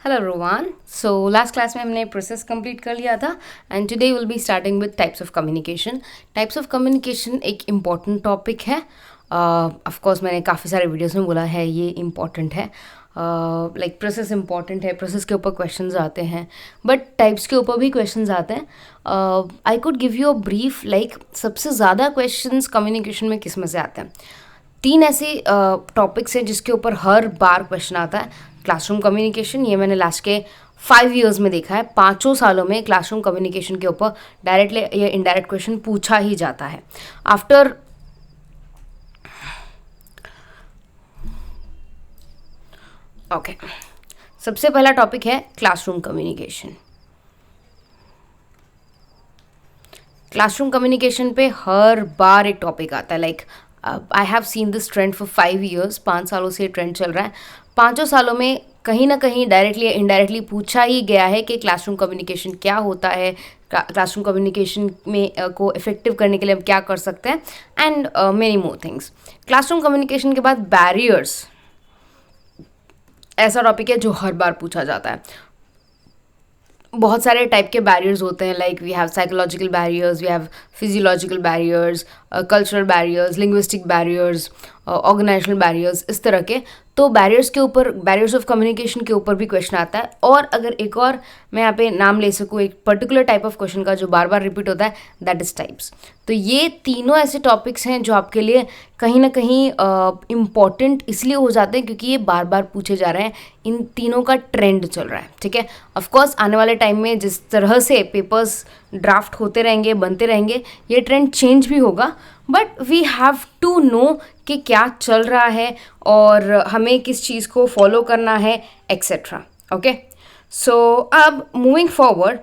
Hello रोवान। So last class में हमने process complete कर लिया था and today will be starting with types of communication. Types of communication एक इम्पॉर्टेंट टॉपिक है। ऑफ कोर्स मैंने काफ़ी सारे वीडियोस में बोला है ये इम्पॉर्टेंट है। लाइक प्रोसेस इम्पॉर्टेंट है, प्रोसेस के ऊपर क्वेश्चंस आते हैं, बट टाइप्स के ऊपर भी क्वेश्चंस आते हैं। I could give you a brief, like सबसे ज़्यादा क्वेश्चंस कम्युनिकेशन में किस में से आते हैं। 3 ऐसे टॉपिक्स हैं जिसके ऊपर हर बार क्वेश्चन आता है। क्लासरूम कम्युनिकेशन, ये मैंने लास्ट के 5 ईयर्स में देखा है। 5 सालों में क्लासरूम कम्युनिकेशन के ऊपर डायरेक्टली या इनडायरेक्ट क्वेश्चन पूछा ही जाता है। आफ्टर ओके, सबसे पहला टॉपिक है क्लासरूम कम्युनिकेशन। क्लासरूम कम्युनिकेशन पे हर बार एक टॉपिक आता है। Like I have seen this trend for 5 years. 5 सालों से ये ट्रेंड चल रहा है। 5 सालों में कहीं ना कहीं डायरेक्टली या इनडायरेक्टली पूछा ही गया है कि क्लासरूम कम्युनिकेशन क्या होता है, क्लासरूम कम्युनिकेशन में को इफेक्टिव करने के लिए हम क्या कर सकते हैं, and many more things. Classroom communication के बाद बैरियर्स ऐसा टॉपिक है जो हर बार पूछा जाता है। बहुत सारे टाइप के बैरियर्स होते हैं। Like we have psychological barriers, we have physiological barriers, cultural barriers, linguistic barriers, organisational barriers, इस तरह के। तो बैरियर्स के ऊपर, बैरियर्स ऑफ कम्युनिकेशन के ऊपर भी क्वेश्चन आता है। और अगर एक और मैं यहाँ पे नाम ले सकूँ एक पर्टिकुलर टाइप ऑफ क्वेश्चन का जो बार बार रिपीट होता है, दैट इज टाइप्स। तो ये तीनों ऐसे टॉपिक्स हैं जो आपके लिए कहीं ना कहीं इम्पॉर्टेंट इसलिए हो जाते हैं क्योंकि ये बार बार पूछे जा रहे हैं। इन तीनों का ट्रेंड चल रहा है, ठीक है। ऑफकोर्स आने वाले टाइम में जिस तरह से पेपर्स ड्राफ्ट होते रहेंगे, बनते रहेंगे, ये ट्रेंड चेंज भी होगा, but we have to know कि क्या चल रहा है और हमें किस चीज़ को फॉलो करना है, एक्सेट्रा। ओके, सो अब मूविंग फॉरवर्ड,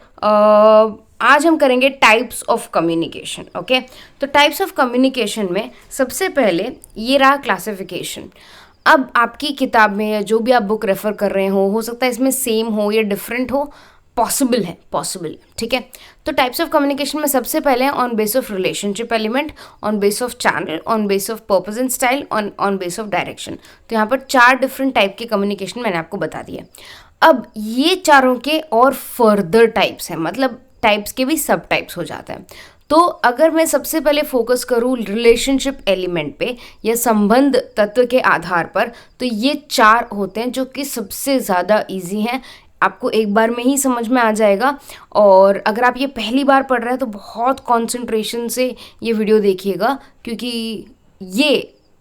आज हम करेंगे टाइप्स ऑफ कम्युनिकेशन। ओके, तो टाइप्स ऑफ कम्युनिकेशन में सबसे पहले ये रहा क्लासिफिकेशन। अब आपकी किताब में या जो भी आप बुक रेफर कर रहे हो सकता है इसमें सेम हो या डिफरेंट हो, पॉसिबल है, ठीक है। तो टाइप्स ऑफ कम्युनिकेशन में सबसे पहले on base of relationship element, on base of channel, on base of purpose and style, on base of direction. तो यहाँ पर 4 डिफरेंट टाइप के कम्युनिकेशन मैंने आपको बता दिया। अब ये चारों के और फर्दर टाइप्स हैं, मतलब टाइप्स के भी सब टाइप्स हो जाते हैं। तो अगर मैं सबसे पहले फोकस करूँ रिलेशनशिप एलिमेंट पे या संबंध तत्व के आधार पर, तो ये 4 होते हैं जो कि सबसे ज़्यादा इजी हैं, आपको एक बार में ही समझ में आ जाएगा। और अगर आप ये पहली बार पढ़ रहे हैं तो बहुत कंसंट्रेशन से ये वीडियो देखिएगा क्योंकि ये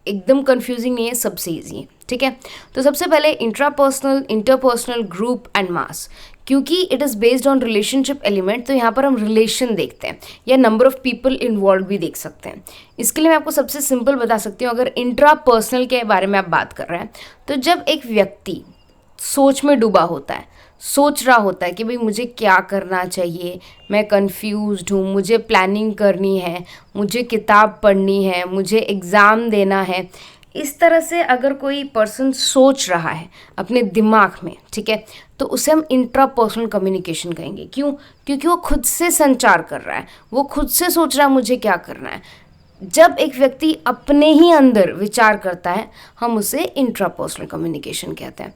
एकदम कंफ्यूजिंग नहीं है, सबसे ईजी है, ठीक है। तो सबसे पहले intrapersonal, interpersonal, group and mass. क्योंकि it is based on relationship element, तो यहाँ पर हम रिलेशन देखते हैं या नंबर ऑफ पीपल इन्वॉल्व भी देख सकते हैं। इसके लिए मैं आपको सबसे सिंपल बता सकती हूँ। अगर इंट्रापर्सनल के बारे में आप बात कर रहे हैं तो जब एक व्यक्ति सोच में डूबा होता है, सोच रहा होता है कि भाई मुझे क्या करना चाहिए, मैं कंफ्यूज्ड हूँ, मुझे प्लानिंग करनी है, मुझे किताब पढ़नी है, मुझे एग्ज़ाम देना है, इस तरह से अगर कोई पर्सन सोच रहा है अपने दिमाग में, ठीक है, तो उसे हम इंट्रापर्सनल कम्युनिकेशन कहेंगे। क्यों? क्योंकि वो खुद से संचार कर रहा है, वो खुद से सोच रहा है मुझे क्या करना है। जब एक व्यक्ति अपने ही अंदर विचार करता है हम उसे इंट्रापर्सनल कम्युनिकेशन कहते हैं।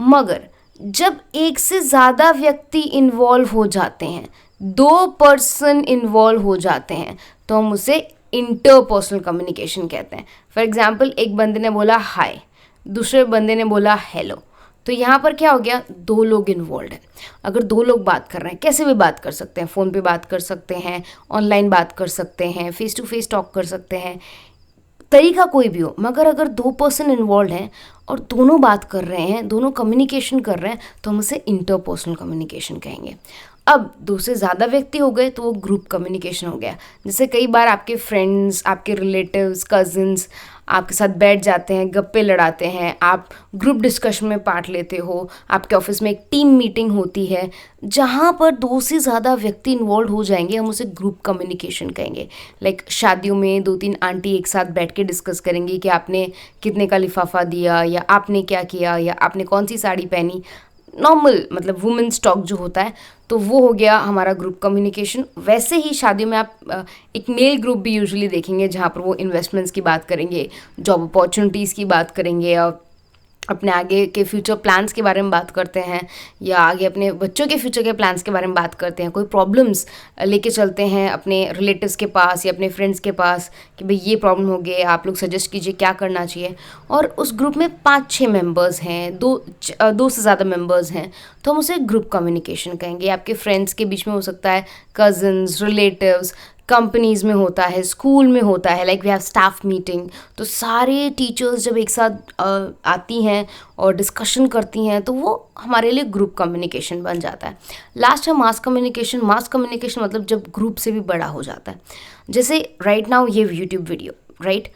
मगर जब एक से ज़्यादा व्यक्ति इन्वॉल्व हो जाते हैं, 2 पर्सन इन्वॉल्व हो जाते हैं, तो हम उसे इंटरपर्सनल कम्युनिकेशन कहते हैं। फॉर एग्जाम्पल, एक बंदे ने बोला हाय, दूसरे बंदे ने बोला हेलो, तो यहाँ पर क्या हो गया, 2 लोग इन्वॉल्व हैं। अगर 2 लोग बात कर रहे हैं, कैसे भी बात कर सकते हैं, फ़ोन पे बात कर सकते हैं, ऑनलाइन बात कर सकते हैं, फेस टू फेस टॉक कर सकते हैं, तरीका कोई भी हो, मगर अगर 2 पर्सन इन्वॉल्व हैं और दोनों बात कर रहे हैं, दोनों कम्युनिकेशन कर रहे हैं, तो हम उसे इंटरपर्सनल कम्युनिकेशन कहेंगे। अब 2 से ज़्यादा व्यक्ति हो गए तो वो ग्रुप कम्युनिकेशन हो गया। जैसे कई बार आपके फ्रेंड्स, आपके रिलेटिव्स, कजिन्स आपके साथ बैठ जाते हैं, गप्पे लड़ाते हैं, आप ग्रुप डिस्कशन में पार्ट लेते हो, आपके ऑफिस में एक टीम मीटिंग होती है, जहाँ पर 2 से ज़्यादा व्यक्ति इन्वॉल्व हो जाएंगे, हम उसे ग्रुप कम्युनिकेशन कहेंगे। लाइक शादियों में 2-3 आंटी एक साथ बैठ के डिस्कस करेंगी कि आपने कितने का लिफाफा दिया, या आपने क्या किया, या आपने कौन सी साड़ी पहनी, नॉर्मल मतलब वुमेन्स टॉक जो होता है, तो वो हो गया हमारा ग्रुप कम्युनिकेशन। वैसे ही शादियों में आप एक मेल ग्रुप भी यूजुअली देखेंगे जहाँ पर वो इन्वेस्टमेंट्स की बात करेंगे, जॉब अपॉर्चुनिटीज़ की बात करेंगे, और अपने आगे के फ्यूचर प्लान्स के बारे में बात करते हैं, या आगे अपने बच्चों के फ्यूचर के प्लान्स के बारे में बात करते हैं, कोई प्रॉब्लम्स लेके चलते हैं अपने रिलेटिव्स के पास या अपने फ्रेंड्स के पास कि भाई ये प्रॉब्लम हो गई, आप लोग सजेस्ट कीजिए क्या करना चाहिए। और उस ग्रुप में 5-6 मेंबर्स हैं, दो से ज़्यादा मेंबर्स हैं, तो हम उसे ग्रुप कम्युनिकेशन कहेंगे। आपके फ्रेंड्स के बीच में हो सकता है, कज़न्स, रिलेटिव्स, कंपनीज़ में होता है, स्कूल में होता है, like we have staff meeting. तो सारे टीचर्स जब एक साथ आती हैं और डिस्कशन करती हैं तो वो हमारे लिए ग्रुप कम्युनिकेशन बन जाता है। लास्ट है मास कम्युनिकेशन। मास कम्युनिकेशन मतलब जब ग्रुप से भी बड़ा हो जाता है। जैसे राइट नाउ ये यूट्यूब वीडियो, राइट,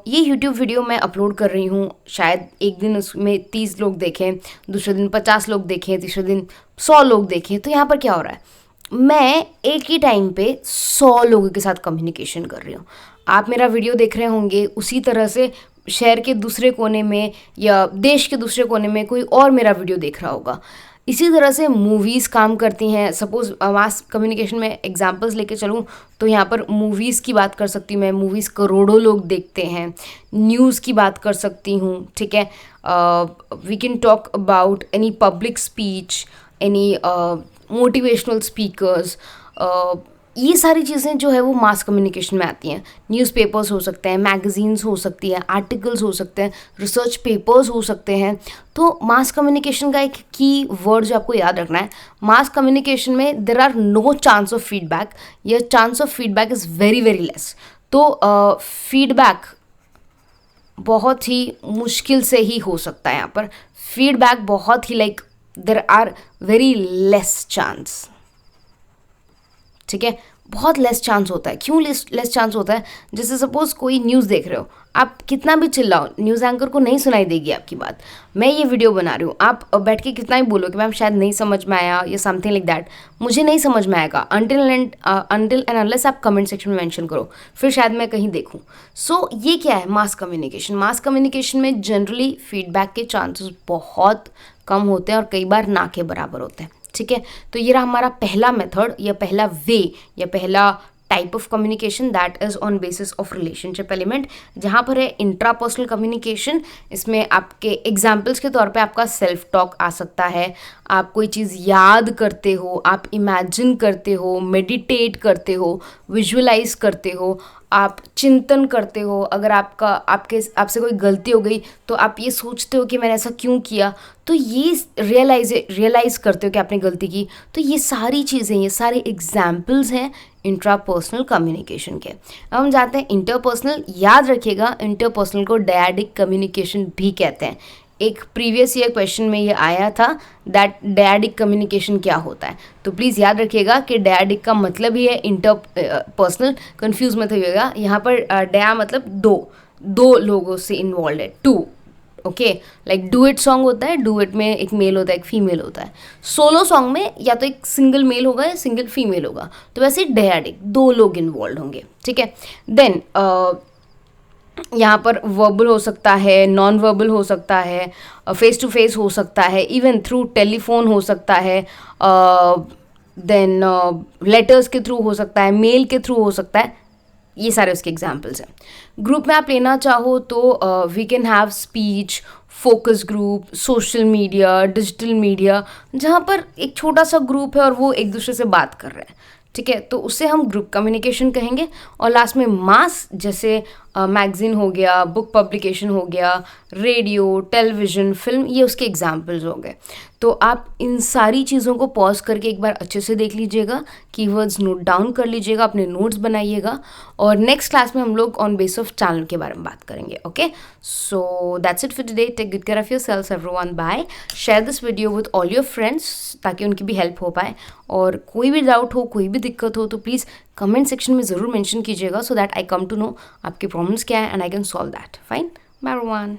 ये यूट्यूब वीडियो मैं अपलोड कर रही हूँ, शायद एक दिन उसमें 30 लोग देखें, दूसरे दिन 50 लोग देखें, तीसरे दिन 100 लोग देखें। तो यहाँ पर क्या हो रहा है, मैं एक ही टाइम पे 100 लोगों के साथ कम्युनिकेशन कर रही हूँ। आप मेरा वीडियो देख रहे होंगे, उसी तरह से शहर के दूसरे कोने में या देश के दूसरे कोने में कोई और मेरा वीडियो देख रहा होगा। इसी तरह से मूवीज़ काम करती हैं। सपोज़ मास कम्युनिकेशन में एग्जांपल्स लेके चलूँ तो यहाँ पर मूवीज़ की बात कर सकती हूँ मैं, मूवीज़ करोड़ों लोग देखते हैं। न्यूज़ की बात कर सकती हूँ, ठीक है। We can talk about any public speech, any motivational speakers. ये सारी चीज़ें जो है वो मास कम्युनिकेशन में आती हैं। न्यूज़पेपर्स हो सकते हैं, मैगज़ीन्स हो सकती हैं, आर्टिकल्स हो सकते हैं, रिसर्च पेपर्स हो सकते हैं। तो मास कम्युनिकेशन का एक की वर्ड जो आपको याद रखना है, मास कम्युनिकेशन में there are no chance of feedback, या chance of feedback is very very less. तो फीडबैक बहुत ही मुश्किल से ही हो सकता है। यहाँ पर फीडबैक बहुत ही like there are very less chance, ठीक है, बहुत लेस चांस होता है। क्यों लेस चांस होता है? जैसे सपोज कोई न्यूज़ देख रहे हो, आप कितना भी चिल्लाओ, न्यूज़ एंकर को नहीं सुनाई देगी आपकी बात। मैं ये वीडियो बना रही हूँ, आप बैठ के कितना ही बोलो कि मैम शायद नहीं समझ में आया या समथिंग लाइक दैट, मुझे नहीं समझ में आएगा अनटिल एंड अनलेस आप कमेंट सेक्शन में मेंशन करो, फिर शायद मैं कहीं देखूँ। सो ये क्या है मास कम्युनिकेशन। मास कम्युनिकेशन में जनरली फीडबैक के चांसेस बहुत कम होते हैं और कई बार ना के बराबर होते हैं, ठीक है। तो ये रहा हमारा पहला मेथड या पहला वे या पहला type of communication, that is on basis of relationship element. जहाँ पर है इंट्रापर्सनल कम्युनिकेशन, इसमें आपके एग्जाम्पल्स के तौर पे आपका सेल्फ टॉक आ सकता है। आप कोई चीज़ याद करते हो, आप इमेजिन करते हो, मेडिटेट करते हो, विजुअलाइज करते हो, आप चिंतन करते हो। अगर आपसे कोई गलती हो गई तो आप ये सोचते हो कि मैंने ऐसा क्यों किया, तो ये रियलाइज़ करते हो कि आपने गलती की। तो ये सारी चीज़ें, ये सारे एग्जाम्पल्स हैं इंट्रापर्सनल कम्युनिकेशन के। अब हम जाते हैं इंटरपर्सनल। याद रखिएगा इंटरपर्सनल को डैडिक कम्युनिकेशन भी कहते हैं। एक प्रीवियस ईयर क्वेश्चन में ये आया था दैट डैडिक कम्युनिकेशन क्या होता है, तो प्लीज़ याद रखिएगा कि डैडिक का मतलब ही है इंटरपर्सनल। कंफ्यूज मत होइएगा, यहाँ पर डया मतलब दो लोगों से इन्वॉल्व है, too, okay. Like duet song होता है, डुएट में एक मेल होता है, एक फीमेल होता है। सोलो सॉन्ग में या तो एक सिंगल मेल होगा या सिंगल फीमेल होगा, तो वैसे डैडिक 2 लोग इन्वॉल्व होंगे, ठीक है। देन यहाँ पर वर्बल हो सकता है, नॉन वर्बल हो सकता है, फेस टू फेस हो सकता है, इवन थ्रू टेलीफोन हो सकता है, देन लेटर्स के थ्रू हो सकता है, मेल के थ्रू हो सकता है। ये सारे उसके एग्जाम्पल्स हैं। ग्रुप में आप लेना चाहो तो we can have speech, focus group, social media, digital media, जहाँ पर एक छोटा सा ग्रुप है और वो एक दूसरे से बात कर रहे हैं, ठीक है, तो उससे हम ग्रुप कम्युनिकेशन कहेंगे। और लास्ट में मास, जैसे मैगज़ीन हो गया, बुक पब्लिकेशन हो गया, रेडियो, टेलीविज़न, फिल्म, ये उसके एग्जाम्पल्स हो गए। तो आप इन सारी चीज़ों को पॉज करके एक बार अच्छे से देख लीजिएगा, कीवर्ड्स नोट डाउन कर लीजिएगा, अपने नोट्स बनाइएगा, और नेक्स्ट क्लास में हम लोग ऑन बेस ऑफ चैनल के बारे में बात करेंगे, okay. So that's it for today. Take good care of yourself everyone, bye. Share this video with all your friends ताकि उनकी भी हेल्प हो पाए। और कोई भी डाउट हो, कोई भी दिक्कत हो तो प्लीज़ कमेंट सेक्शन में ज़रूर मेंशन कीजिएगा, so that I come to know आपके प्रॉब्लम्स क्या है and I can solve that. Fine, bye everyone.